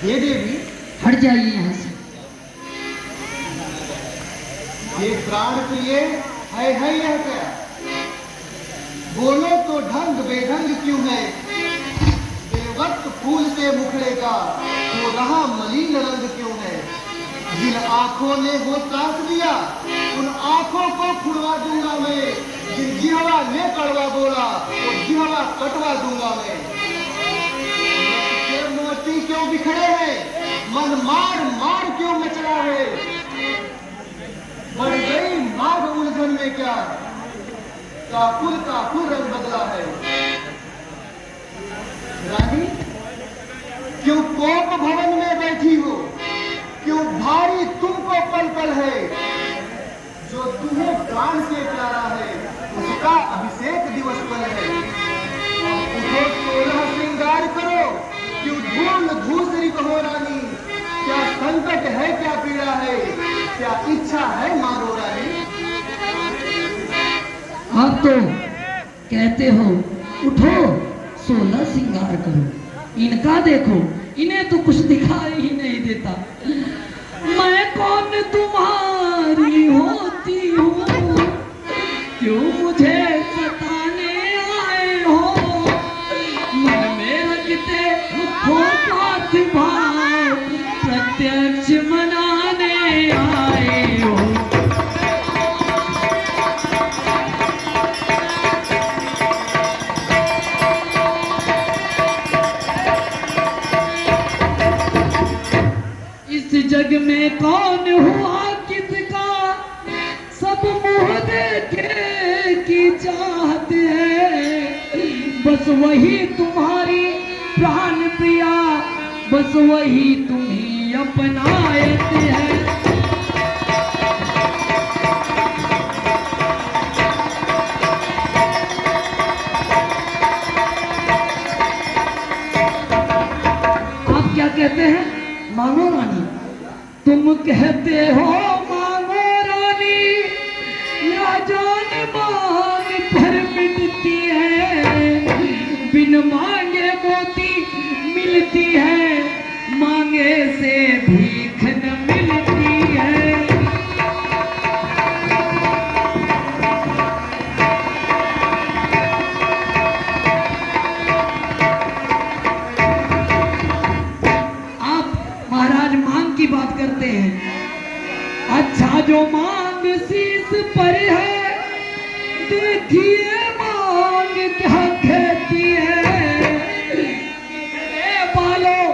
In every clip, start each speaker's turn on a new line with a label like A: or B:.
A: हे देवी,
B: हट जाइए यहाँ से।
A: ये प्राण प्रिय है यह क्या? बोलो तो ढंग बेढंग क्यों है? बेवक्त फूल से मुखड़े का वो रहा मलिन रंग क्यों है? जिन आंखों ने वो ताक दिया उन आंखों को फुड़वा दूंगा मैं। जिन जिहवा ने कड़वा बोला वो जिहवा कटवा दूंगा मैं। ये मोती क्यों बिखरे हैं? मन मार मार क्यों मचला है? बढ़ गई माघ उलझन में क्या काकुल रंग बदला है? रानी, क्यों कोप भवन में बैठी हो? क्यों भारी तुमको पल पल है? जो तुम्हें प्राण से प्यारा है उसका अभिषेक दिवस पर है। उठो 16 श्रृंगार करो, क्यों धूल धूसरित हो रानी? क्या संकट है, क्या पीड़ा है, क्या इच्छा है मारो रानी?
B: आप तो कहते हो उठो 16 श्रृंगार करो, इनका देखो, इन्हें तो कुछ दिखाई ही नहीं देता। मैं कौन तुम्हारी होती हूँ, क्यों मुझे सताने आए हो? मन में रखते हो साथ भाव, प्रत्यक्ष मनाने आए हो। जग में कौन हुआ किसका, सब मुँह देखे की चाहते हैं। बस वही तुम्हारी प्राण प्रिया, बस वही तुम्हें अपनाते हैं। आप क्या कहते हैं? मांगो रानी। तुम कहते हो मांगो रानी, या जान मांग पर मिटती है। बिन मांगे मोती मिलती है, मांगे से भीख न मिलती है। आप महाराज मांग की बात करते हैं। अच्छा जो मांग शीश पर है, देखिए मांग क्या कहती है। मेरे बालों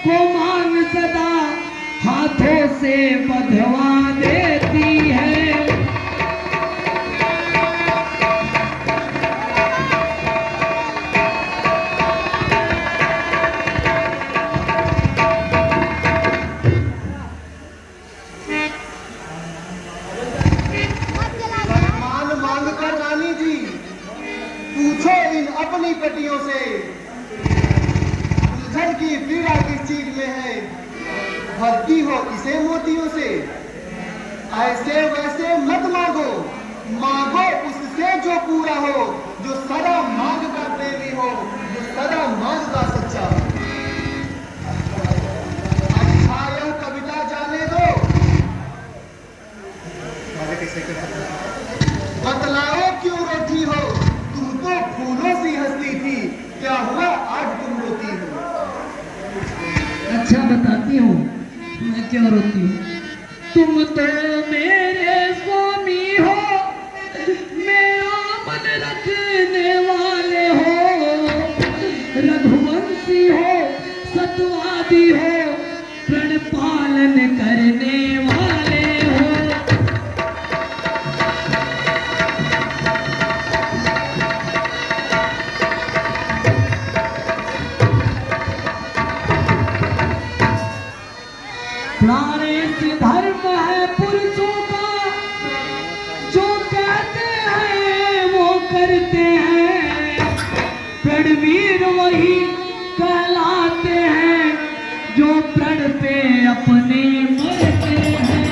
B: को मांग सदा हाथों से बंधवा देती है।
A: अपनी पटियों से उलझन की पीड़ा किस चीज में है? भरती हो इसे मोतियों से। ऐसे वैसे मत मांगो, मांगो उससे जो पूरा हो, जो सदा मांग का प्रेमी हो, जो सदा मांग का सच्चा हो। अच्छा यह कविता जाने दो, बतलाओ क्यों रोती हो? तुम तो फूलों सी हंसती थी, क्या हुआ आज तुम रोती हो?
B: अच्छा बताती हूँ मैं क्यों रोती हूँ। तुम तो मेरे स्वामी हो, मेरा मन रखने वाले हो। रघुवंशी हो, सतवादी हो, प्रण पालन करने वाले हो। प्राणेश धर्म है पुरुषों का, जो कहते हैं वो करते हैं। प्रणवीर वही कहलाते हैं, जो प्रण पे अपने मरते हैं।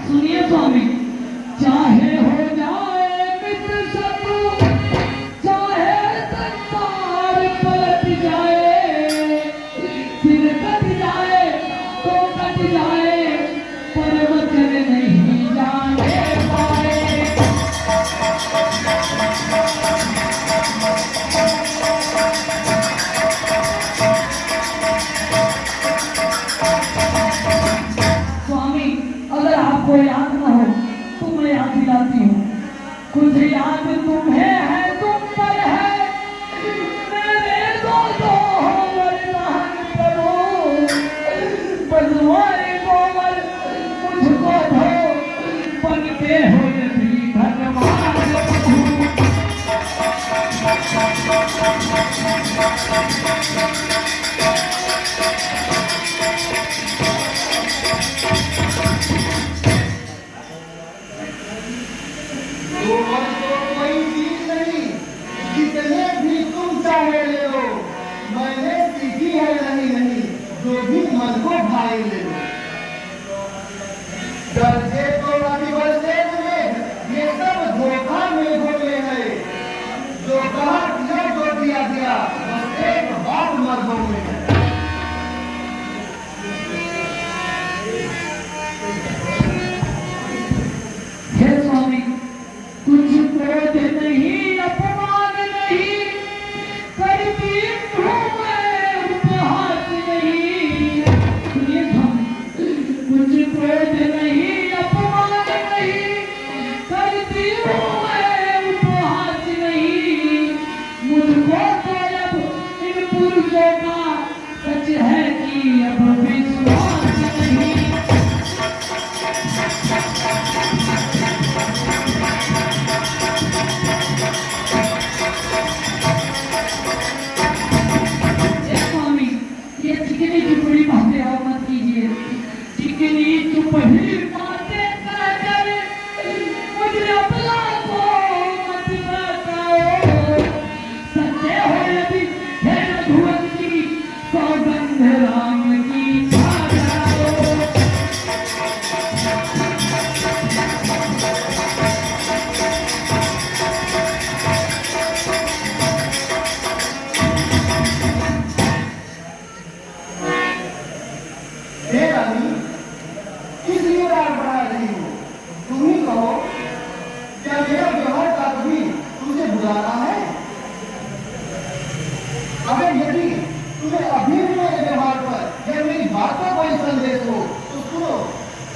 B: सुनिए तो आपको याद ना हो तो मैं याद दिलाती हूँ। कुछ याद तुम्हें है तुम पर है, मेरे दो वरदान करो। बलवाए कोमल मुझको दो, बनते हो यदि धनवान प्रभु।
A: कोमल तो कोई चीज नहीं, जितने भी तुम चाहे ले लो। मैंने सीखी है नहीं, जो भी मन को भाई ले लो। दर्जे तो अभी बरसे में, ये सब धोखा में होते हैं। जो कहा दिया जो दिया, बस एक बात मर्दों में है।
B: हे स्वामी, कुछ क्रोध नहीं, अपमान नहीं, करती हूँ मैं उपहास नहीं। सुनिए स्वामी, कुछ क्रोध नहीं, अपमान नहीं, करती हूँ मैं उपहास नहीं। मुझको तो अब इन पुरुषों का सच है कि अब विश्वास नहीं। स्वामी, ये चिकनी चुपड़ी बातें आप मत कीजिए। चिकनी चुपड़ी बातें कर मुझे अपना को मत बताओ। सत्य हो यदि है रघुवंशी, सौगंध राम की खा जाओ।
A: हे रानी, किस लिए राग बढ़ा रही हो? तुम ही कहो, क्या मेरा व्यवहार का कभी तुमसे बुरा रहा है? अगर यदि तुम्हें अभी भी मेरे व्यवहार पर या मेरी बात का कोई संदेश हो तो सुनो।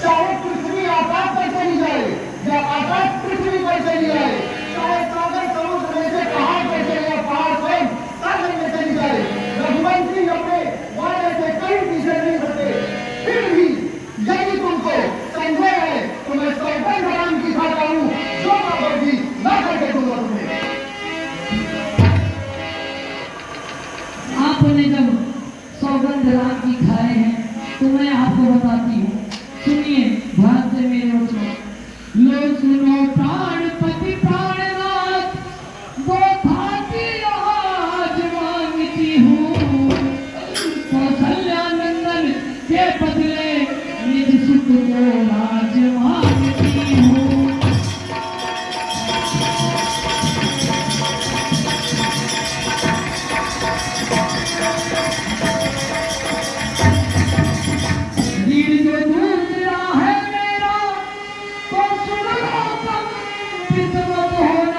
A: चाहे पृथ्वी आकाश पर चली जाए या आकाश पृथ्वी पर चली जाए, चाहे सागर समुद्र में से पहाड़ पर चले या पहाड़ स्वयं सागर में चली जाए, रघुवंशी अपने वाले से कहीं पीछे नहीं हटते। फिर भी यदि तुमको संदेह है तो मैं सौगंध राम की खाता हूँ, जो बाबूजी ना करके दूंगा तुम्हें।
B: आपने जब सौगंध राम की खाए हैं तो मैं आपको बताती हूँ। सुनिए ध्यान से मेरे वचन। लो सुनो प्राणपति प्राणनाथ, वो खाती आज मांगती हूँ। कौशल्यानंदन के बदले निज सुख को राज मांगती हूँ। रीढ़ जो दूसरा है मेरा, तो सुन लो कम किस्मत होना।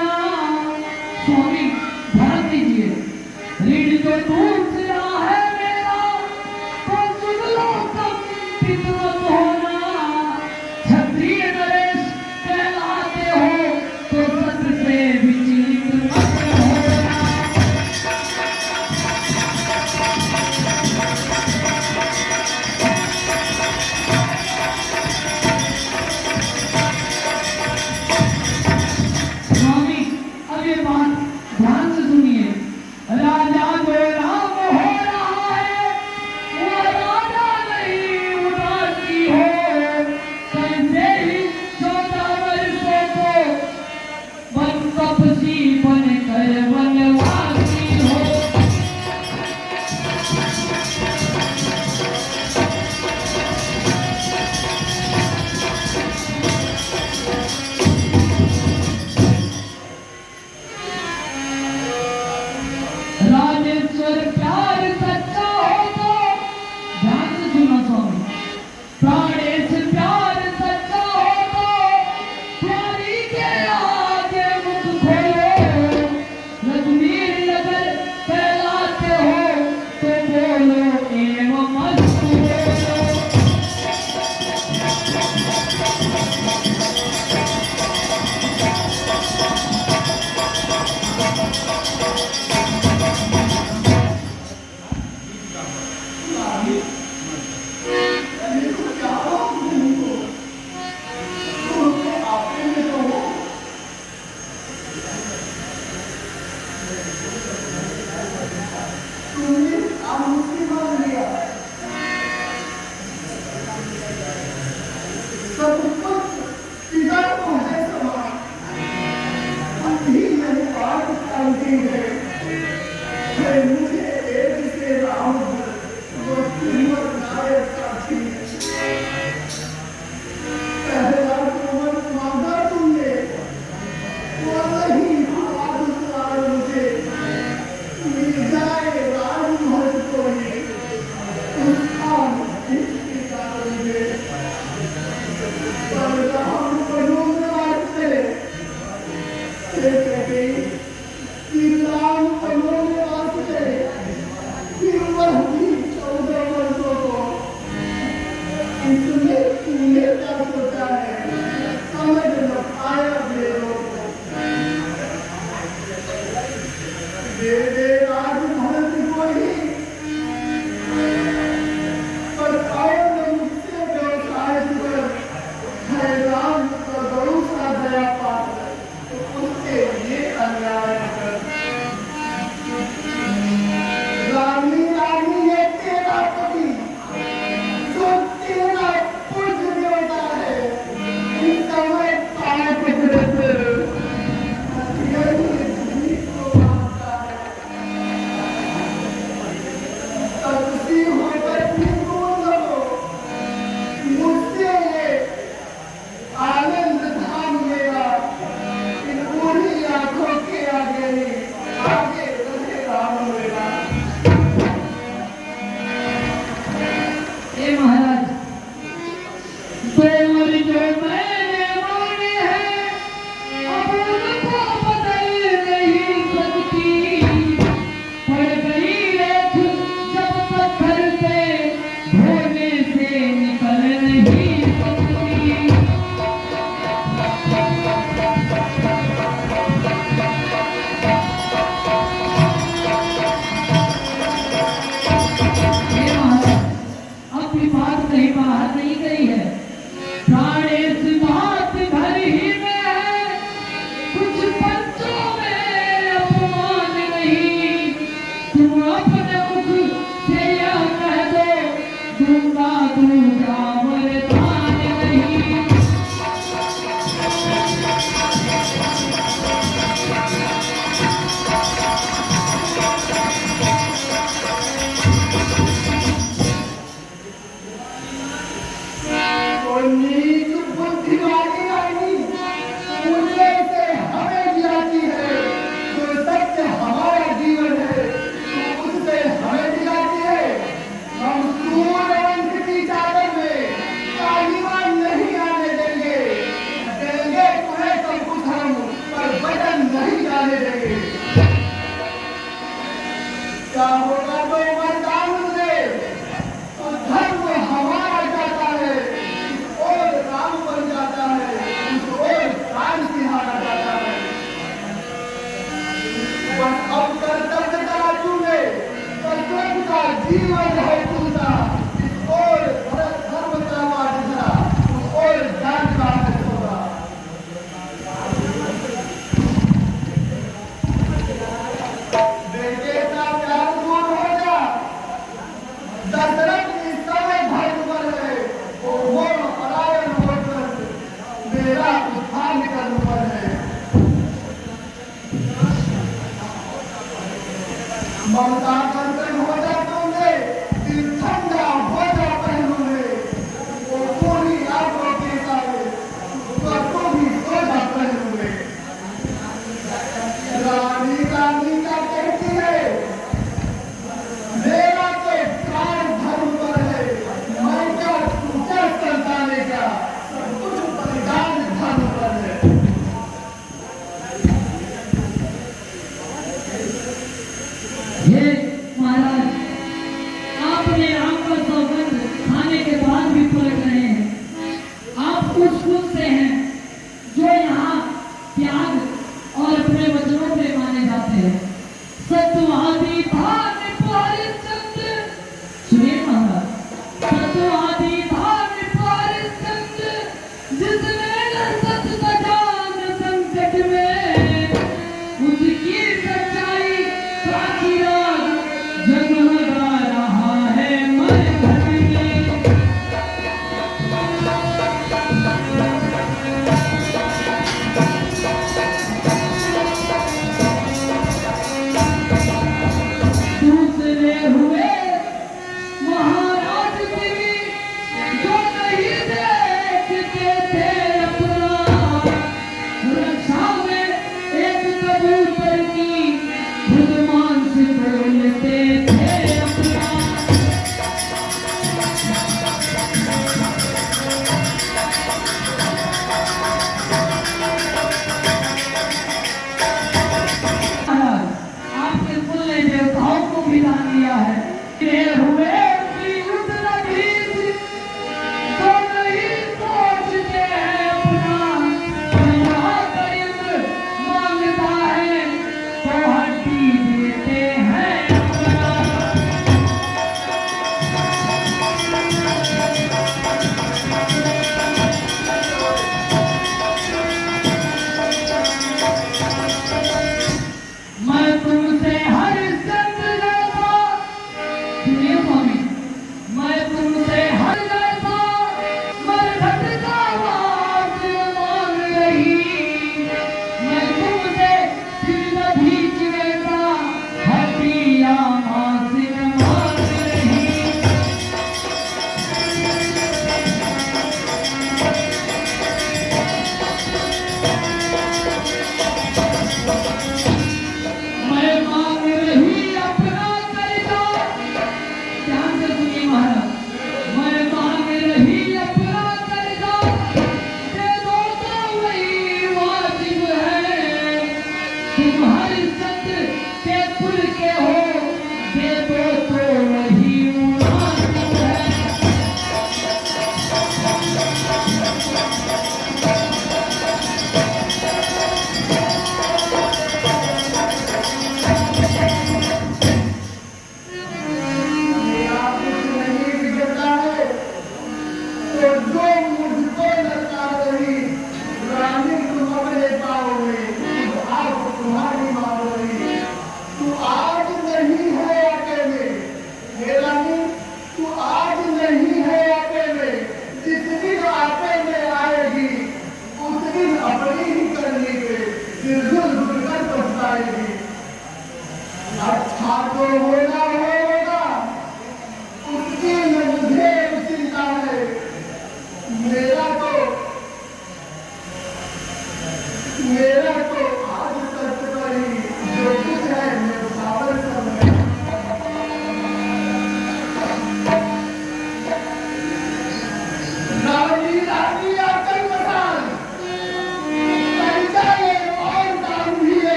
A: मेरा उत्थान कर्म पर है। ममता कंकण हो जा तुमने, दिल ठंडा हो जा पहलू में, वो पूरी आंखों के सारे तो तुम ही सो जा पहलू में। रानी रानी का कहती है, मेरा तो प्राण धर्म पर है, मैं क्या पूजा संताने का, सब कुछ बलिदान धर्म पर है।
B: हे महाराज, आपने राम का सौगंध खाने के बाद भी पलट रहे हैं। आप उस खुद से हैं जो यहाँ त्याग और अपने वचनों पे माने जाते हैं। सत्वादी भाग पारिचंद, सुनिए महाराज, सत्वादी भाग पारिचंद, जिस